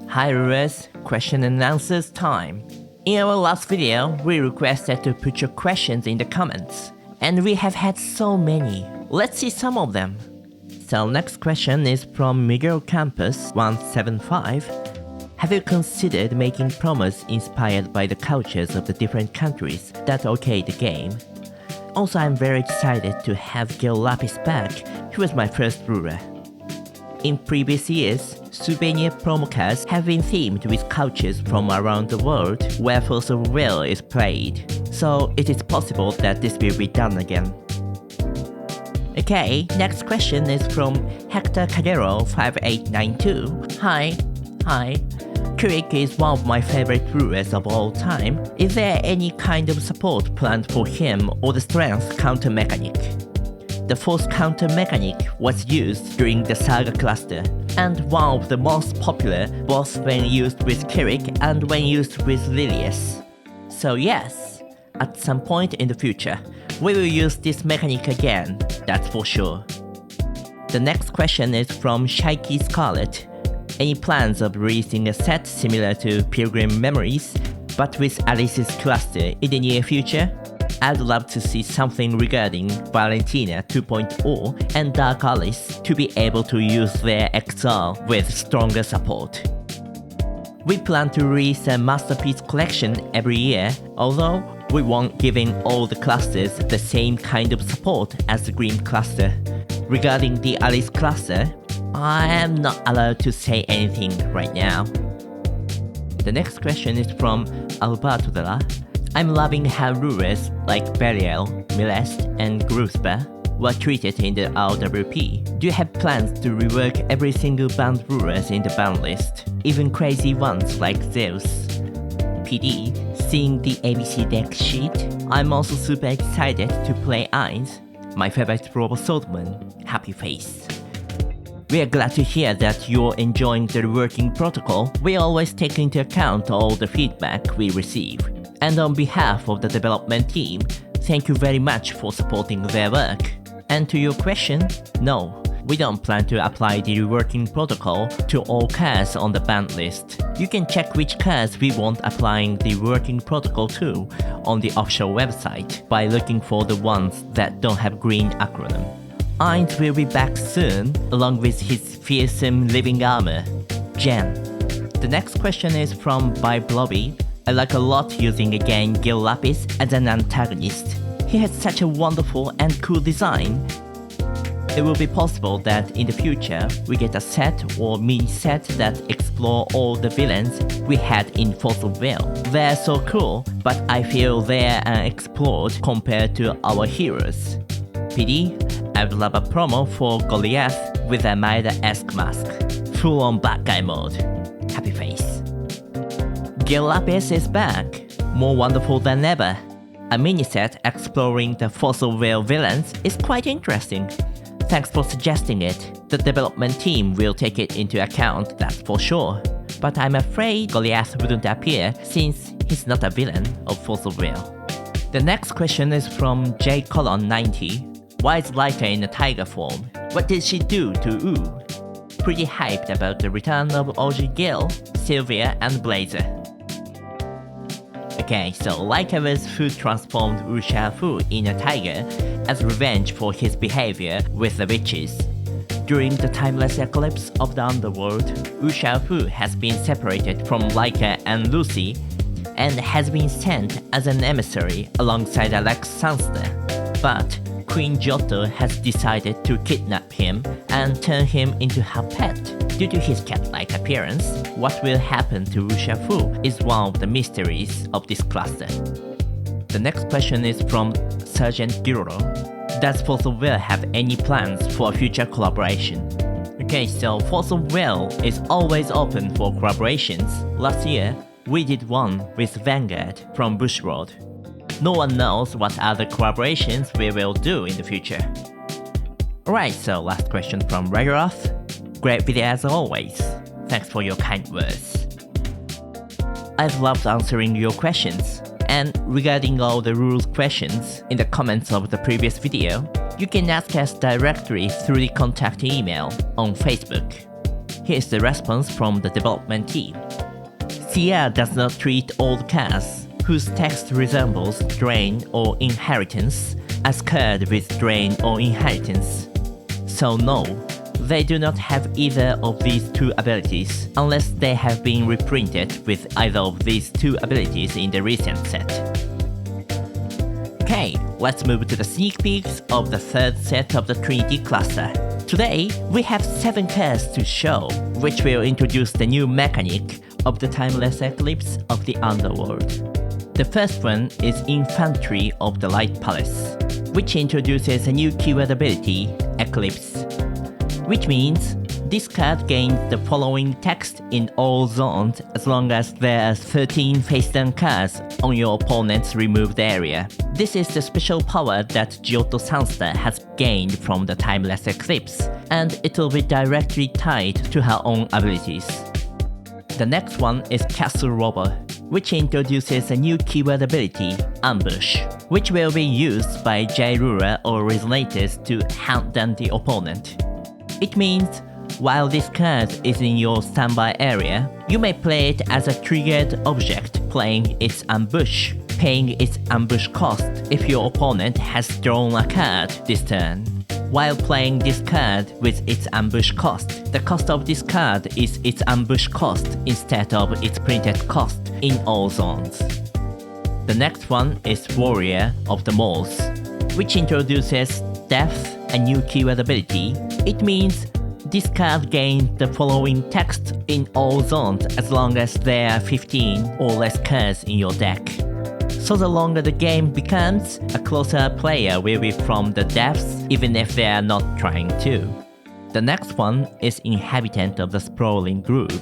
Hi viewers, question and answers time. In our last video, we requested to put your questions in the comments, and we have had so many. Let's see some of them. So next question is from Miguel Campus 175. Have you considered making promos inspired by the cultures of the different countries that arcade the game? Also, I'm very excited to have Gil Lapis back. He was my first ruler. In previous years, souvenir promo cards have been themed with cultures from around the world where Fossil Will is played, so it is possible that this will be done again. Okay, next question is from Hector Cadero 5892. Hi. Kirik is one of my favorite rulers of all time. Is there any kind of support planned for him or the strength counter mechanic? The force counter mechanic was used during the Saga cluster, and one of the most popular both when used with Kirik and when used with Lilius. So yes, at some point in the future, we will use this mechanic again, that's for sure. The next question is from Shaiki Scarlet. Any plans of releasing a set similar to Pilgrim-Memories, but with Alice's cluster in the near future? I'd love to see something regarding Valentina 2.0 and Dark Alice to be able to use their XR with stronger support. We plan to release a masterpiece collection every year, although we won't giving all the clusters the same kind of support as the Green cluster. Regarding the Alice cluster, I am not allowed to say anything right now. The next question is from Alberto Della. I'm loving how rulers like Belial, Milest, and Gruspa were treated in the RWP. Do you have plans to rework every single banned rulers in the ban list, even crazy ones like Zeus? PD, seeing the ABC deck sheet, I'm also super excited to play Ainz, my favorite robot swordsman, Happy Face. We are glad to hear that you're enjoying the reworking protocol. We always take into account all the feedback we receive. And on behalf of the development team, thank you very much for supporting their work. And to your question, no, we don't plan to apply the reworking protocol to all cards on the banned list. You can check which cards we want applying the reworking protocol to on the official website by looking for the ones that don't have green acronym. Ainz will be back soon, along with his fearsome living armor, Jen. The next question is from By Blobby. I like a lot using again Gil Lapis as an antagonist. He has such a wonderful and cool design. It will be possible that in the future we get a set or mini set that explore all the villains we had in Fossil Will. They're so cool, but I feel they're unexplored compared to our heroes. PD, I'd love a promo for Goliath with a Maeda-esque mask. Full on bad guy mode. Happy face. Gil Lapis is back, more wonderful than ever. A mini-set exploring the Fossil Will villains is quite interesting. Thanks for suggesting it. The development team will take it into account, that's for sure. But I'm afraid Goliath wouldn't appear since he's not a villain of Fossil Will. The next question is from J:90. Why is Laika in a tiger form? What did she do to Wu? Pretty hyped about the return of OG Gil, Sylvia, and Blazer. Okay, so Laika was who transformed Wu Xiaofu in a tiger as revenge for his behavior with the witches. During the timeless eclipse of the underworld, Wu Xiaofu has been separated from Laika and Lucy and has been sent as an emissary alongside Alex Sansta. But Queen Giotto has decided to kidnap him and turn him into her pet. Due to his cat-like appearance, what will happen to Wu Xiaofu is one of the mysteries of this cluster. The next question is from Sergeant Girolo. Does Fossil Will have any plans for a future collaboration? Okay, so Fossil Will is always open for collaborations. Last year, we did one with Vanguard from Bushroad. No one knows what other collaborations we will do in the future. Alright, so last question from Regaroth. Great video as always. Thanks for your kind words. I've loved answering your questions. And regarding all the rules questions in the comments of the previous video, you can ask us directly through the contact email on Facebook. Here's the response from the development team. CR does not treat all cards whose text resembles Drain or Inheritance as cards with Drain or Inheritance. So no, they do not have either of these two abilities unless they have been reprinted with either of these two abilities in the recent set. Okay, let's move to the sneak peeks of the third set of the Trinity cluster. Today, we have 7 cards to show, which will introduce the new mechanic of the timeless eclipse of the underworld. The first one is Infantry of the Light Palace, which introduces a new keyword ability, Eclipse, which means this card gains the following text in all zones as long as there are 13 face-down cards on your opponent's removed area. This is the special power that Giotto Sansta has gained from the Timeless Eclipse, and it will be directly tied to her own abilities. The next one is Castle Robber, which introduces a new keyword ability, Ambush, which will be used by Jairura or Resonators to hunt down the opponent. It means while this card is in your standby area, you may play it as a triggered object playing its ambush, paying its ambush cost if your opponent has drawn a card this turn. While playing this card with its ambush cost, the cost of this card is its ambush cost instead of its printed cost in all zones. The next one is Warrior of the Moors, which introduces Death, a new keyword ability. It means this card gains the following text in all zones as long as there are 15 or less cards in your deck. So the longer the game becomes, a closer a player will be from the depths even if they are not trying to. The next one is Inhabitant of the Sprawling Grove,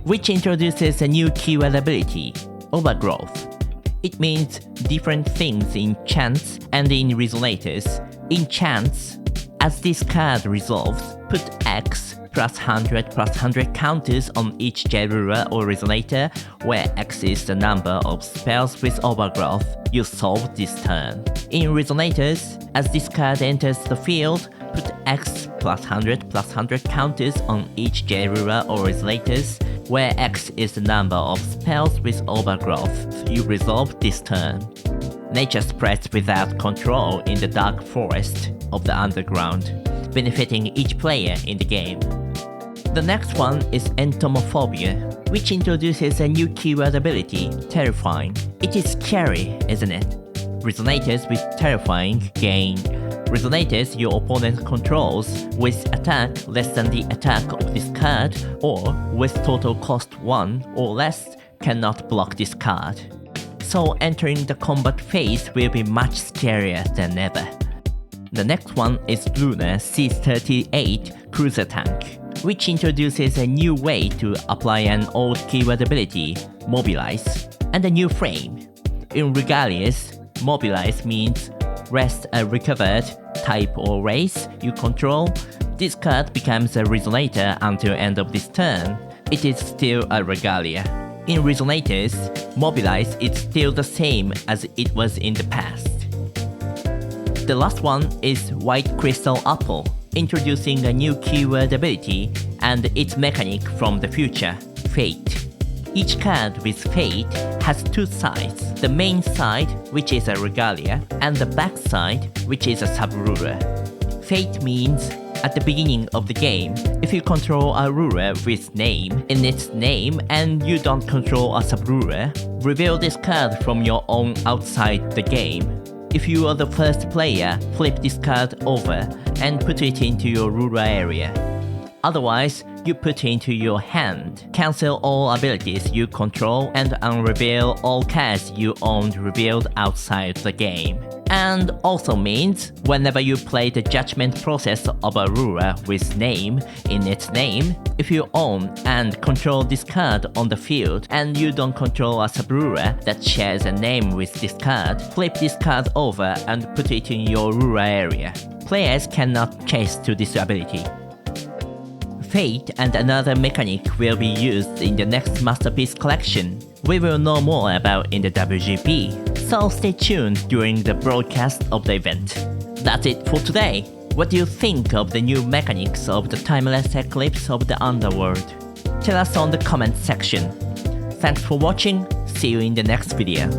which introduces a new keyword ability, Overgrowth. It means different things in chants and in resonators. In chants, as this card resolves, put X plus 100 counters on each Jairura or Resonator, where X is the number of spells with Overgrowth you solve this turn. In Resonators, as this card enters the field, put X plus 100 counters on each Jairura or Resonators, where X is the number of spells with Overgrowth you resolve this turn. Nature spreads without control in the dark forest of the underground, benefiting each player in the game. The next one is Entomophobia, which introduces a new keyword ability, Terrifying. It is scary, isn't it? Resonators with Terrifying gain Resonators your opponent controls with attack less than the attack of this card, or with total cost 1 or less cannot block this card. So entering the combat phase will be much scarier than ever. The next one is Luna C-38 Cruiser Tank, which introduces a new way to apply an old keyword ability, Mobilize, and a new frame. In Regalius, Mobilize means rest a recovered type or race you control. This card becomes a Resonator until end of this turn. It is still a Regalia. In Resonators, Mobilize is still the same as it was in the past. The last one is White Crystal Apple, introducing a new keyword ability and its mechanic from the future, Fate. Each card with Fate has 2 sides, the main side, which is a Regalia, and the back side, which is a Sub-Ruler. Fate means at the beginning of the game, if you control a ruler with name in its name and you don't control a sub-ruler, reveal this card from your own outside the game. If you are the first player, flip this card over and put it into your ruler area. Otherwise, you put it into your hand, cancel all abilities you control, and unreveal all cards you owned revealed outside the game. And also means, whenever you play the judgment process of a ruler with name in its name, if you own and control this card on the field and you don't control a sub-ruler that shares a name with this card, flip this card over and put it in your ruler area. Players cannot chase to this ability. Fate and another mechanic will be used in the next Masterpiece collection. We will know more about in the WGP, so stay tuned during the broadcast of the event. That's it for today. What do you think of the new mechanics of the timeless eclipse of the underworld? Tell us on the comment section. Thanks for watching, see you in the next video.